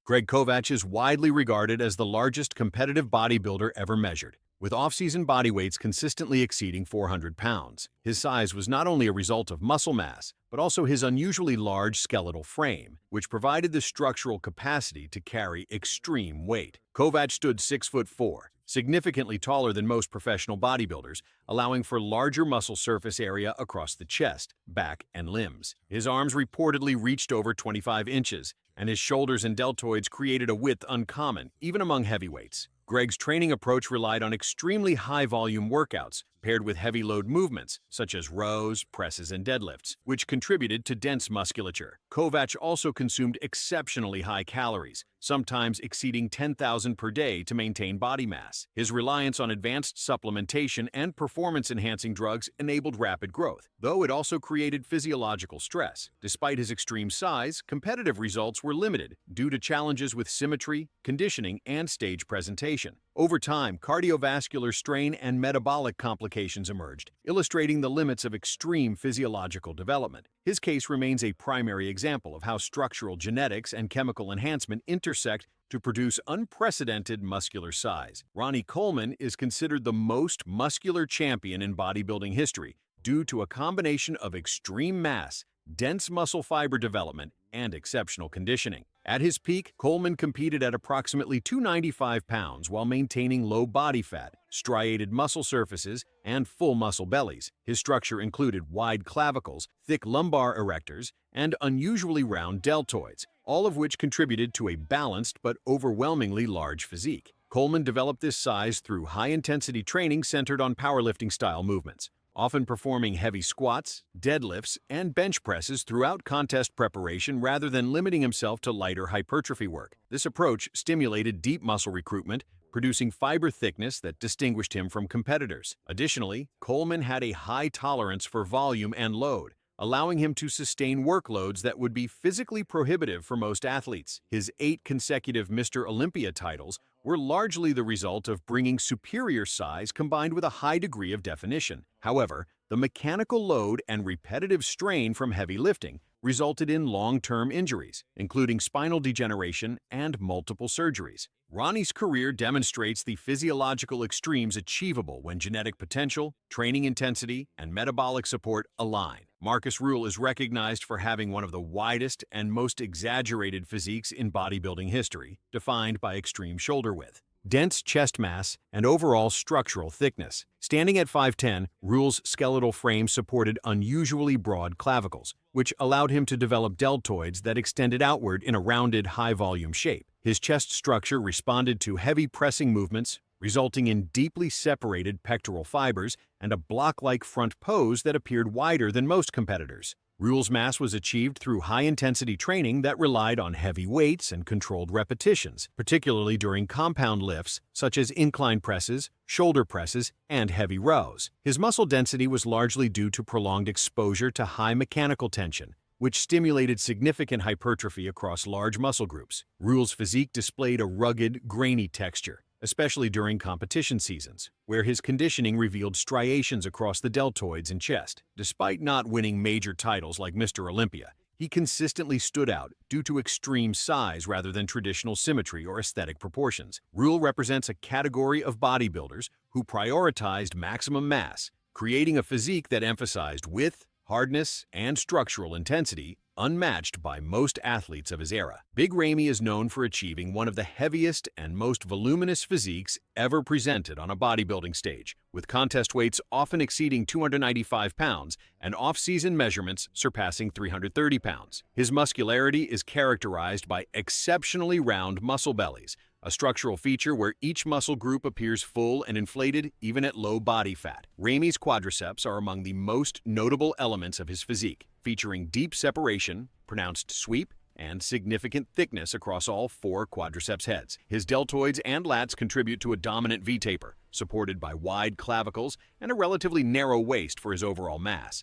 Greg Kovacs is widely regarded as the largest competitive bodybuilder ever measured, with off-season body weights consistently exceeding 400 pounds. His size was not only a result of muscle mass, but also his unusually large skeletal frame, which provided the structural capacity to carry extreme weight. Kovacs stood 6'4", significantly taller than most professional bodybuilders, allowing for larger muscle surface area across the chest, back, and limbs. His arms reportedly reached over 25 inches, and his shoulders and deltoids created a width uncommon, even among heavyweights. Greg's training approach relied on extremely high-volume workouts, paired with heavy load movements, such as rows, presses, and deadlifts, which contributed to dense musculature. Kovacs also consumed exceptionally high calories, sometimes exceeding 10,000 per day to maintain body mass. His reliance on advanced supplementation and performance-enhancing drugs enabled rapid growth, though it also created physiological stress. Despite his extreme size, competitive results were limited due to challenges with symmetry, conditioning, and stage presentation. Over time, cardiovascular strain and metabolic complications emerged, illustrating the limits of extreme physiological development. His case remains a primary example of how structural genetics and chemical enhancement intersect to produce unprecedented muscular size. Ronnie Coleman is considered the most muscular champion in bodybuilding history due to a combination of extreme mass, dense muscle fiber development, and exceptional conditioning. At his peak, Coleman competed at approximately 295 pounds while maintaining low body fat, striated muscle surfaces, and full muscle bellies. His structure included wide clavicles, thick lumbar erectors, and unusually round deltoids, all of which contributed to a balanced but overwhelmingly large physique. Coleman developed this size through high-intensity training centered on powerlifting-style movements, often performing heavy squats, deadlifts, and bench presses throughout contest preparation rather than limiting himself to lighter hypertrophy work. This approach stimulated deep muscle recruitment, producing fiber thickness that distinguished him from competitors. Additionally, Coleman had a high tolerance for volume and load, allowing him to sustain workloads that would be physically prohibitive for most athletes. His 8 consecutive Mr. Olympia titles were largely the result of bringing superior size combined with a high degree of definition. However, the mechanical load and repetitive strain from heavy lifting resulted in long-term injuries, including spinal degeneration and multiple surgeries. Ronnie's career demonstrates the physiological extremes achievable when genetic potential, training intensity, and metabolic support align. Markus Rühl is recognized for having one of the widest and most exaggerated physiques in bodybuilding history, defined by extreme shoulder width, dense chest mass, and overall structural thickness. Standing at 5'10", Rühl's skeletal frame supported unusually broad clavicles, which allowed him to develop deltoids that extended outward in a rounded, high-volume shape. His chest structure responded to heavy pressing movements, resulting in deeply separated pectoral fibers and a block-like front pose that appeared wider than most competitors. Rühl's mass was achieved through high-intensity training that relied on heavy weights and controlled repetitions, particularly during compound lifts such as incline presses, shoulder presses, and heavy rows. His muscle density was largely due to prolonged exposure to high mechanical tension, which stimulated significant hypertrophy across large muscle groups. Rühl's physique displayed a rugged, grainy texture, especially during competition seasons, where his conditioning revealed striations across the deltoids and chest. Despite not winning major titles like Mr. Olympia, he consistently stood out due to extreme size rather than traditional symmetry or aesthetic proportions. Rühl represents a category of bodybuilders who prioritized maximum mass, creating a physique that emphasized width, hardness, and structural intensity, unmatched by most athletes of his era. Big Ramy is known for achieving one of the heaviest and most voluminous physiques ever presented on a bodybuilding stage, with contest weights often exceeding 295 pounds and off-season measurements surpassing 330 pounds. His muscularity is characterized by exceptionally round muscle bellies, a structural feature where each muscle group appears full and inflated even at low body fat. Ramy's quadriceps are among the most notable elements of his physique, featuring deep separation, pronounced sweep, and significant thickness across all 4 quadriceps heads. His deltoids and lats contribute to a dominant V-taper, supported by wide clavicles and a relatively narrow waist for his overall mass.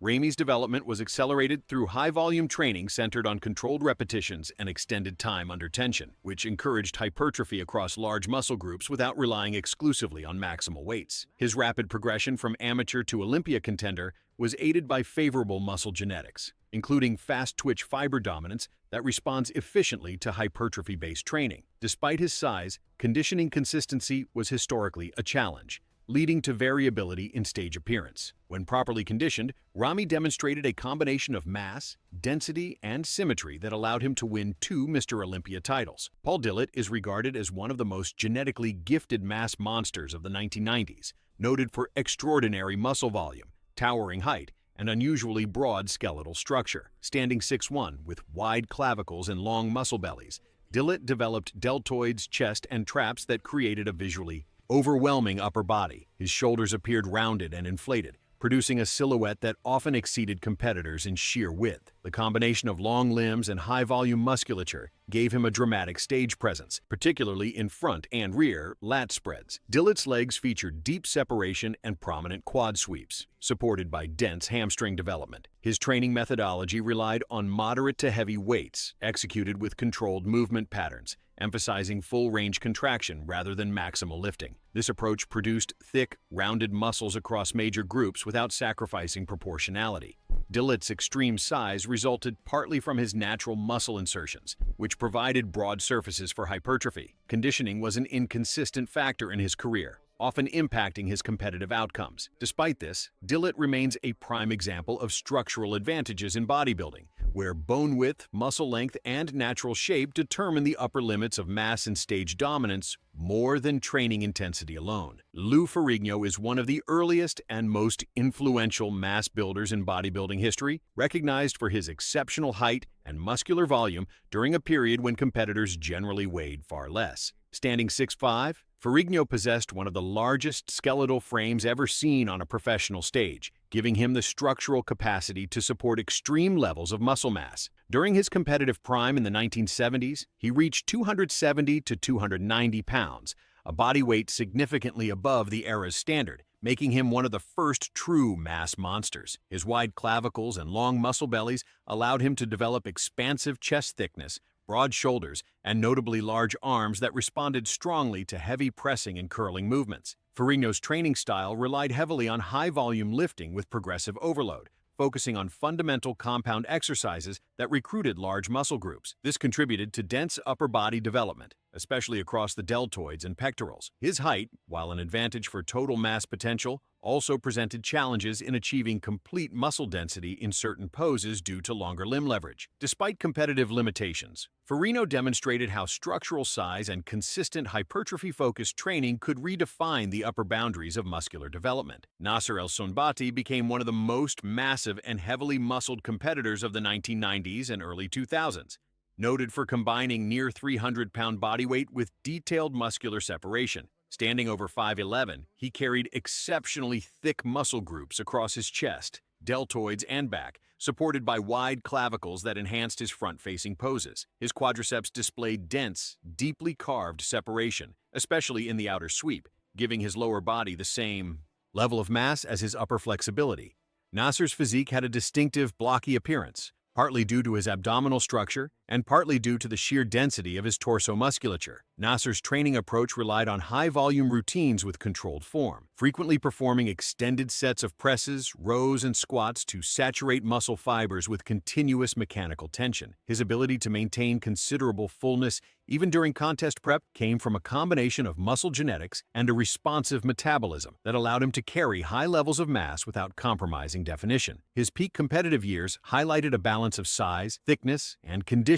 Ramy's development was accelerated through high-volume training centered on controlled repetitions and extended time under tension, which encouraged hypertrophy across large muscle groups without relying exclusively on maximal weights. His rapid progression from amateur to Olympia contender was aided by favorable muscle genetics, including fast-twitch fiber dominance that responds efficiently to hypertrophy-based training. Despite his size, conditioning consistency was historically a challenge, leading to variability in stage appearance. When properly conditioned, Ramy demonstrated a combination of mass, density, and symmetry that allowed him to win 2 Mr. Olympia titles. Paul Dillett is regarded as one of the most genetically gifted mass monsters of the 1990s, noted for extraordinary muscle volume, towering height, and unusually broad skeletal structure. Standing 6'1" with wide clavicles and long muscle bellies, Dillett developed deltoids, chest, and traps that created a visually overwhelming upper body. His shoulders appeared rounded and inflated, producing a silhouette that often exceeded competitors in sheer width. The combination of long limbs and high-volume musculature gave him a dramatic stage presence, particularly in front and rear lat spreads. Dillett's legs featured deep separation and prominent quad sweeps, supported by dense hamstring development. His training methodology relied on moderate to heavy weights, executed with controlled movement patterns, emphasizing full-range contraction rather than maximal lifting. This approach produced thick, rounded muscles across major groups without sacrificing proportionality. Dillett's extreme size resulted partly from his natural muscle insertions, which provided broad surfaces for hypertrophy. Conditioning was an inconsistent factor in his career, often impacting his competitive outcomes. Despite this, Dillett remains a prime example of structural advantages in bodybuilding, where bone width, muscle length, and natural shape determine the upper limits of mass and stage dominance more than training intensity alone. Lou Ferrigno is one of the earliest and most influential mass builders in bodybuilding history, recognized for his exceptional height and muscular volume during a period when competitors generally weighed far less. Standing 6'5", Ferrigno possessed one of the largest skeletal frames ever seen on a professional stage, giving him the structural capacity to support extreme levels of muscle mass. During his competitive prime in the 1970s, he reached 270 to 290 pounds, a body weight significantly above the era's standard, making him one of the first true mass monsters. His wide clavicles and long muscle bellies allowed him to develop expansive chest thickness, broad shoulders, and notably large arms that responded strongly to heavy pressing and curling movements. Ferrigno's training style relied heavily on high-volume lifting with progressive overload, focusing on fundamental compound exercises that recruited large muscle groups. This contributed to dense upper body development, especially across the deltoids and pectorals. His height, while an advantage for total mass potential, also presented challenges in achieving complete muscle density in certain poses due to longer limb leverage. Despite competitive limitations, Ferrigno demonstrated how structural size and consistent hypertrophy-focused training could redefine the upper boundaries of muscular development. Nasser El Sonbaty became one of the most massive and heavily muscled competitors of the 1990s and early 2000s, noted for combining near 300-pound body weight with detailed muscular separation. Standing over 5'11", he carried exceptionally thick muscle groups across his chest, deltoids, and back, supported by wide clavicles that enhanced his front-facing poses. His quadriceps displayed dense, deeply carved separation, especially in the outer sweep, giving his lower body the same level of mass as his upper flexibility. Nasser's physique had a distinctive, blocky appearance, partly due to his abdominal structure and partly due to the sheer density of his torso musculature. Nasser's training approach relied on high-volume routines with controlled form, frequently performing extended sets of presses, rows, and squats to saturate muscle fibers with continuous mechanical tension. His ability to maintain considerable fullness even during contest prep came from a combination of muscle genetics and a responsive metabolism that allowed him to carry high levels of mass without compromising definition. His peak competitive years highlighted a balance of size, thickness, and conditioning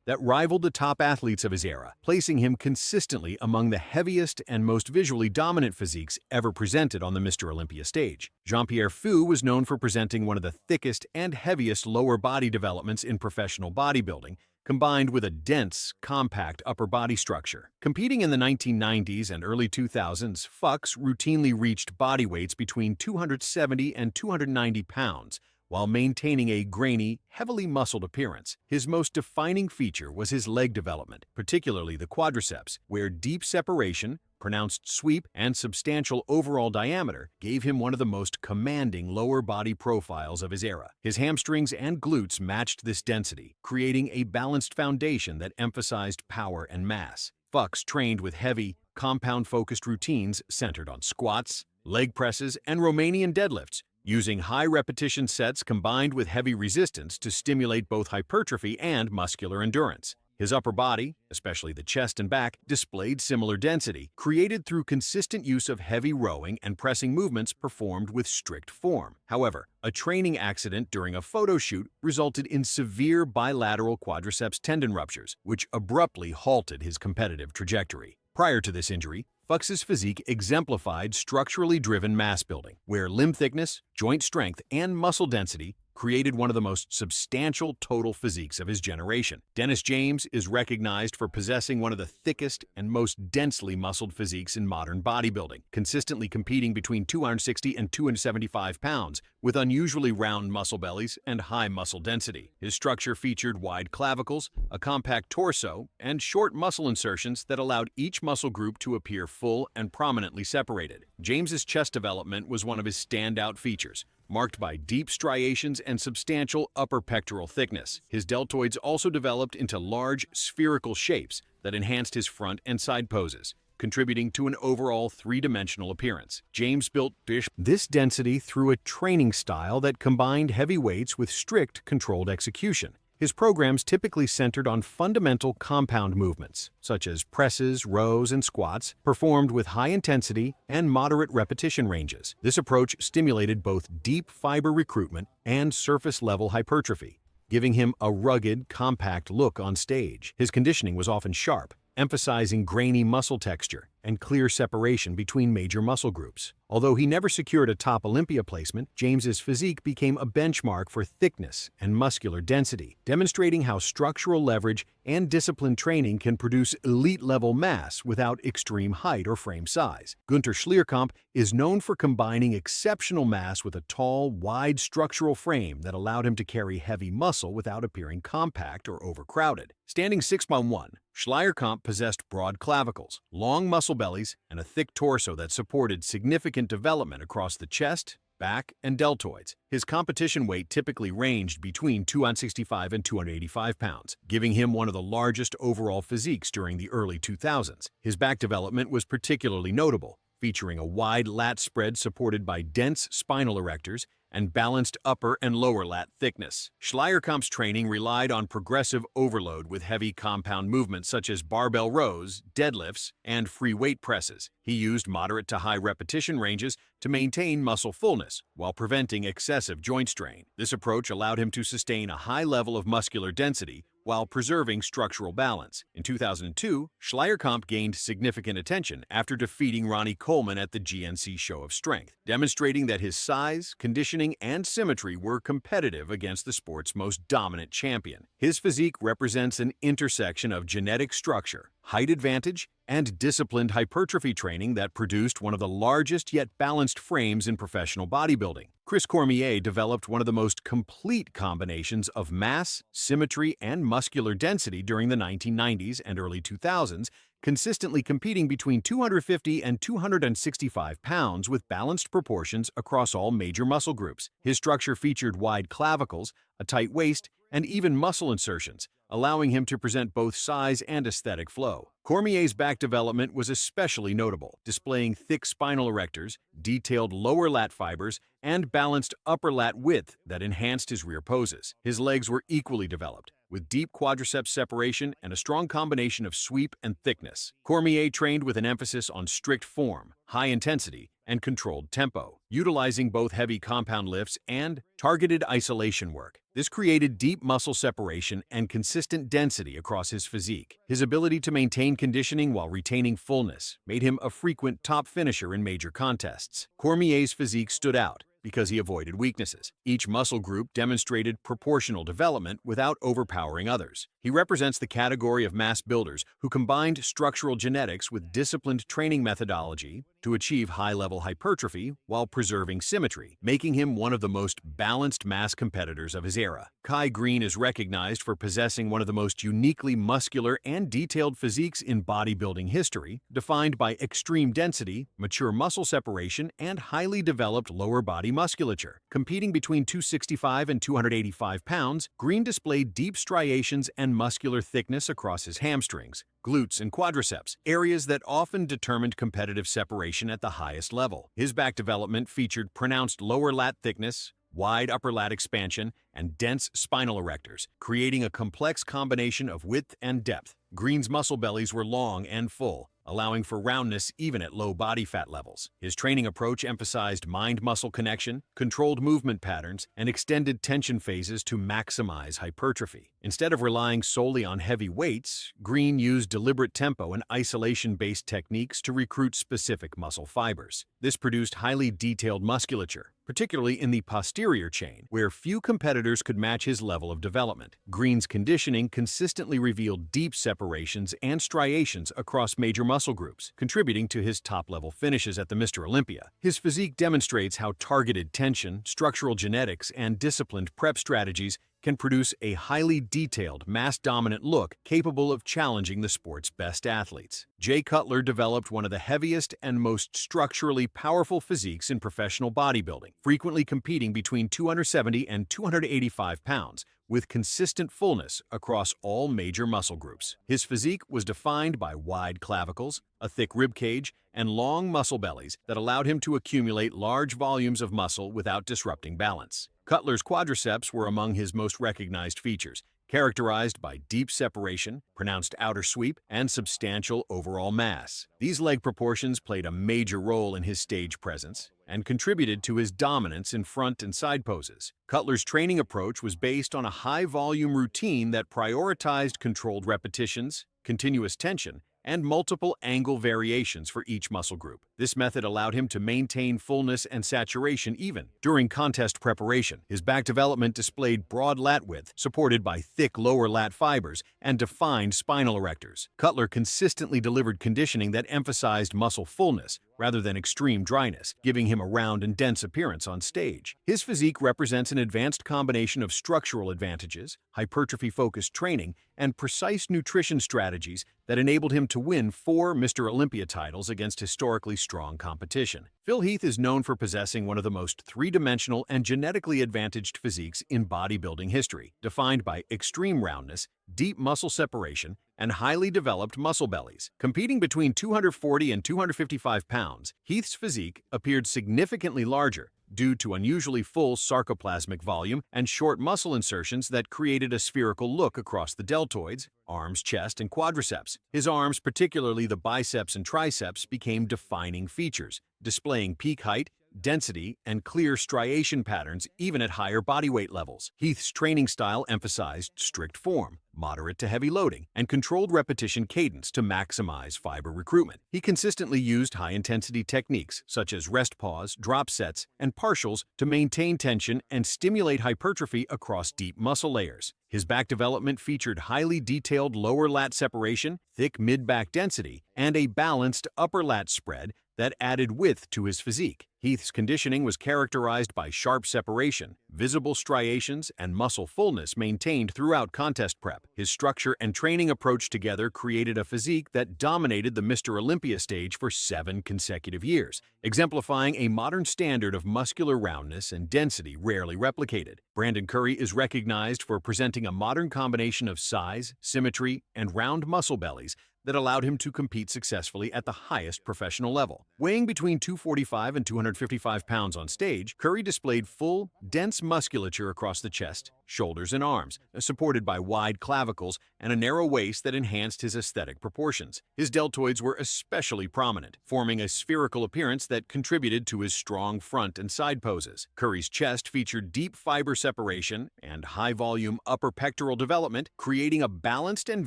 that rivaled the top athletes of his era, placing him consistently among the heaviest and most visually dominant physiques ever presented on the Mr. Olympia stage. Jean-Pierre Fou was known for presenting one of the thickest and heaviest lower body developments in professional bodybuilding, combined with a dense, compact upper body structure. Competing in the 1990s and early 2000s, Fuchs routinely reached body weights between 270 and 290 pounds, while maintaining a grainy, heavily muscled appearance. His most defining feature was his leg development, particularly the quadriceps, where deep separation, pronounced sweep, and substantial overall diameter gave him one of the most commanding lower body profiles of his era. His hamstrings and glutes matched this density, creating a balanced foundation that emphasized power and mass. Fuchs trained with heavy, compound-focused routines centered on squats, leg presses, and Romanian deadlifts, using high repetition sets combined with heavy resistance to stimulate both hypertrophy and muscular endurance. His upper body, especially the chest and back, displayed similar density, created through consistent use of heavy rowing and pressing movements performed with strict form. However, a training accident during a photo shoot resulted in severe bilateral quadriceps tendon ruptures, which abruptly halted his competitive trajectory. Prior to this injury, Kovacs' physique exemplified structurally driven mass building, where limb thickness, joint strength, and muscle density created one of the most substantial total physiques of his generation. Dennis James is recognized for possessing one of the thickest and most densely muscled physiques in modern bodybuilding, consistently competing between 260 and 275 pounds, with unusually round muscle bellies and high muscle density. His structure featured wide clavicles, a compact torso, and short muscle insertions that allowed each muscle group to appear full and prominently separated. James's chest development was one of his standout features, marked by deep striations and substantial upper pectoral thickness. His deltoids also developed into large, spherical shapes that enhanced his front and side poses, contributing to an overall three-dimensional appearance. James built this density through a training style that combined heavy weights with strict, controlled execution. His programs typically centered on fundamental compound movements, such as presses, rows, and squats, performed with high intensity and moderate repetition ranges. This approach stimulated both deep fiber recruitment and surface-level hypertrophy, giving him a rugged, compact look on stage. His conditioning was often sharp, emphasizing grainy muscle texture and clear separation between major muscle groups. Although he never secured a top Olympia placement, James's physique became a benchmark for thickness and muscular density, demonstrating how structural leverage and disciplined training can produce elite-level mass without extreme height or frame size. Günter Schlierkamp is known for combining exceptional mass with a tall, wide structural frame that allowed him to carry heavy muscle without appearing compact or overcrowded. Standing 6'1", Schlierkamp possessed broad clavicles, long muscle bellies, and a thick torso that supported significant development across the chest, back, and deltoids. His competition weight typically ranged between 265 and 285 pounds, giving him one of the largest overall physiques during the early 2000s. His back development was particularly notable, featuring a wide lat spread supported by dense spinal erectors and balanced upper and lower lat thickness. Schlierkamp's training relied on progressive overload with heavy compound movements such as barbell rows, deadlifts, and free weight presses. He used moderate to high repetition ranges to maintain muscle fullness while preventing excessive joint strain. This approach allowed him to sustain a high level of muscular density while preserving structural balance. In 2002, Schlierkamp gained significant attention after defeating Ronnie Coleman at the GNC Show of Strength, demonstrating that his size, conditioning, and symmetry were competitive against the sport's most dominant champion. His physique represents an intersection of genetic structure, height advantage, and disciplined hypertrophy training that produced one of the largest yet balanced frames in professional bodybuilding. Chris Cormier developed one of the most complete combinations of mass, symmetry, and muscular density during the 1990s and early 2000s, consistently competing between 250 and 265 pounds with balanced proportions across all major muscle groups. His structure featured wide clavicles, a tight waist, and even muscle insertions, allowing him to present both size and aesthetic flow. Cormier's back development was especially notable, displaying thick spinal erectors, detailed lower lat fibers, and balanced upper lat width that enhanced his rear poses. His legs were equally developed, with deep quadriceps separation and a strong combination of sweep and thickness. Cormier trained with an emphasis on strict form, high intensity, and controlled tempo, utilizing both heavy compound lifts and targeted isolation work. This created deep muscle separation and consistent density across his physique. His ability to maintain conditioning while retaining fullness made him a frequent top finisher in major contests. Cormier's physique stood out because he avoided weaknesses. Each muscle group demonstrated proportional development without overpowering others. He represents the category of mass builders who combined structural genetics with disciplined training methodology to achieve high-level hypertrophy while preserving symmetry, making him one of the most balanced mass competitors of his era. Greene is recognized for possessing one of the most uniquely muscular and detailed physiques in bodybuilding history, defined by extreme density, mature muscle separation, and highly developed lower body musculature. Competing between 265 and 285 pounds, Greene displayed deep striations and muscular thickness across his hamstrings, glutes, and quadriceps, areas that often determined competitive separation separation at the highest level. His back development featured pronounced lower lat thickness, wide upper lat expansion, and dense spinal erectors, creating a complex combination of width and depth. Greene's muscle bellies were long and full, allowing for roundness even at low body fat levels. His training approach emphasized mind-muscle connection, controlled movement patterns, and extended tension phases to maximize hypertrophy. Instead of relying solely on heavy weights, Greene used deliberate tempo and isolation-based techniques to recruit specific muscle fibers. This produced highly detailed musculature, particularly in the posterior chain, where few competitors could match his level of development. Greene's conditioning consistently revealed deep separations and striations across major muscle groups, contributing to his top-level finishes at the Mr. Olympia. His physique demonstrates how targeted tension, structural genetics, and disciplined prep strategies can produce a highly detailed, mass-dominant look capable of challenging the sport's best athletes. Cutler developed one of the heaviest and most structurally powerful physiques in professional bodybuilding, frequently competing between 270 and 285 pounds, with consistent fullness across all major muscle groups. His physique was defined by wide clavicles, a thick rib cage, and long muscle bellies that allowed him to accumulate large volumes of muscle without disrupting balance. Cutler's quadriceps were among his most recognized features, characterized by deep separation, pronounced outer sweep, and substantial overall mass. These leg proportions played a major role in his stage presence and contributed to his dominance in front and side poses. Cutler's training approach was based on a high-volume routine that prioritized controlled repetitions, continuous tension, and multiple angle variations for each muscle group. This method allowed him to maintain fullness and saturation even during contest preparation. His back development displayed broad lat width, supported by thick lower lat fibers and defined spinal erectors. Cutler consistently delivered conditioning that emphasized muscle fullness rather than extreme dryness, giving him a round and dense appearance on stage. His physique represents an advanced combination of structural advantages, hypertrophy-focused training, and precise nutrition strategies that enabled him to win 4 Mr. Olympia titles against historically strong competition. Heath is known for possessing one of the most three-dimensional and genetically advantaged physiques in bodybuilding history, defined by extreme roundness, deep muscle separation, and highly developed muscle bellies. Competing between 240 and 255 pounds, Heath's physique appeared significantly larger due to unusually full sarcoplasmic volume and short muscle insertions that created a spherical look across the deltoids, arms, chest, and quadriceps. His arms, particularly the biceps and triceps, became defining features, displaying peak height, density, and clear striation patterns even at higher body weight levels. Heath's training style emphasized strict form, moderate to heavy loading, and controlled repetition cadence to maximize fiber recruitment. He consistently used high-intensity techniques such as rest pause, drop sets, and partials to maintain tension and stimulate hypertrophy across deep muscle layers. His back development featured highly detailed lower lat separation, thick mid-back density, and a balanced upper lat spread that added width to his physique. Heath's conditioning was characterized by sharp separation, visible striations, and muscle fullness maintained throughout contest prep. His structure and training approach together created a physique that dominated the Mr. Olympia stage for 7 consecutive years, exemplifying a modern standard of muscular roundness and density rarely replicated. Brandon Curry is recognized for presenting a modern combination of size, symmetry, and round muscle bellies that allowed him to compete successfully at the highest professional level. Weighing between 245 and 255 pounds on stage, Curry displayed full, dense musculature across the chest, shoulders, and arms, supported by wide clavicles and a narrow waist that enhanced his aesthetic proportions. His deltoids were especially prominent, forming a spherical appearance that contributed to his strong front and side poses. Curry's chest featured deep fiber separation and high-volume upper pectoral development, creating a balanced and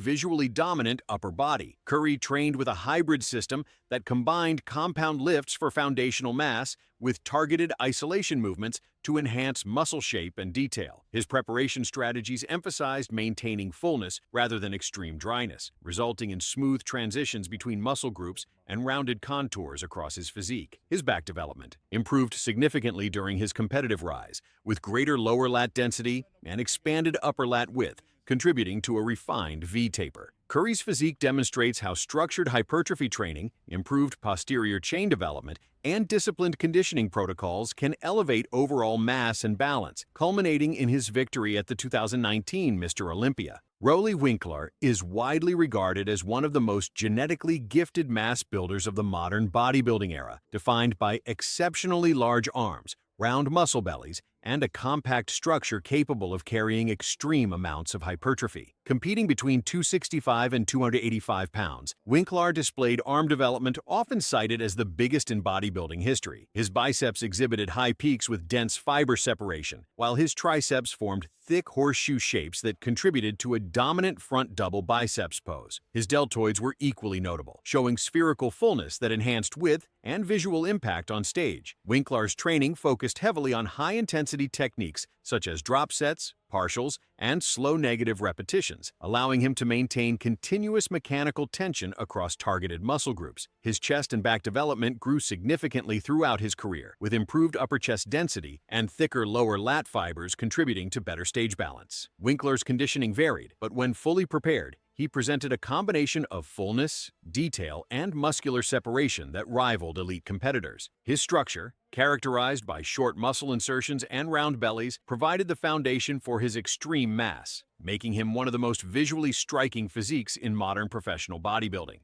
visually dominant upper body. Curry trained with a hybrid system that combined compound lifts for foundational mass with targeted isolation movements to enhance muscle shape and detail. His preparation strategies emphasized maintaining fullness rather than extreme dryness, resulting in smooth transitions between muscle groups and rounded contours across his physique. His back development improved significantly during his competitive rise, with greater lower lat density and expanded upper lat width contributing to a refined V-taper. Curry's physique demonstrates how structured hypertrophy training, improved posterior chain development, and disciplined conditioning protocols can elevate overall mass and balance, culminating in his victory at the 2019 Mr. Olympia. Roelly Winkler is widely regarded as one of the most genetically gifted mass builders of the modern bodybuilding era, defined by exceptionally large arms, round muscle bellies, and a compact structure capable of carrying extreme amounts of hypertrophy. Competing between 265 and 285 pounds, Winkler displayed arm development often cited as the biggest in bodybuilding history. His biceps exhibited high peaks with dense fiber separation, while his triceps formed thick horseshoe shapes that contributed to a dominant front double biceps pose. His deltoids were equally notable, showing spherical fullness that enhanced width and visual impact on stage. Winkler's training focused heavily on high-intensity techniques such as drop sets, partials, and slow negative repetitions, allowing him to maintain continuous mechanical tension across targeted muscle groups. His chest and back development grew significantly throughout his career, with improved upper chest density and thicker lower lat fibers contributing to better stage balance. Winkler's conditioning varied, but when fully prepared, he presented a combination of fullness, detail, and muscular separation that rivaled elite competitors. His structure, characterized by short muscle insertions and round bellies, provided the foundation for his extreme mass, making him one of the most visually striking physiques in modern professional bodybuilding.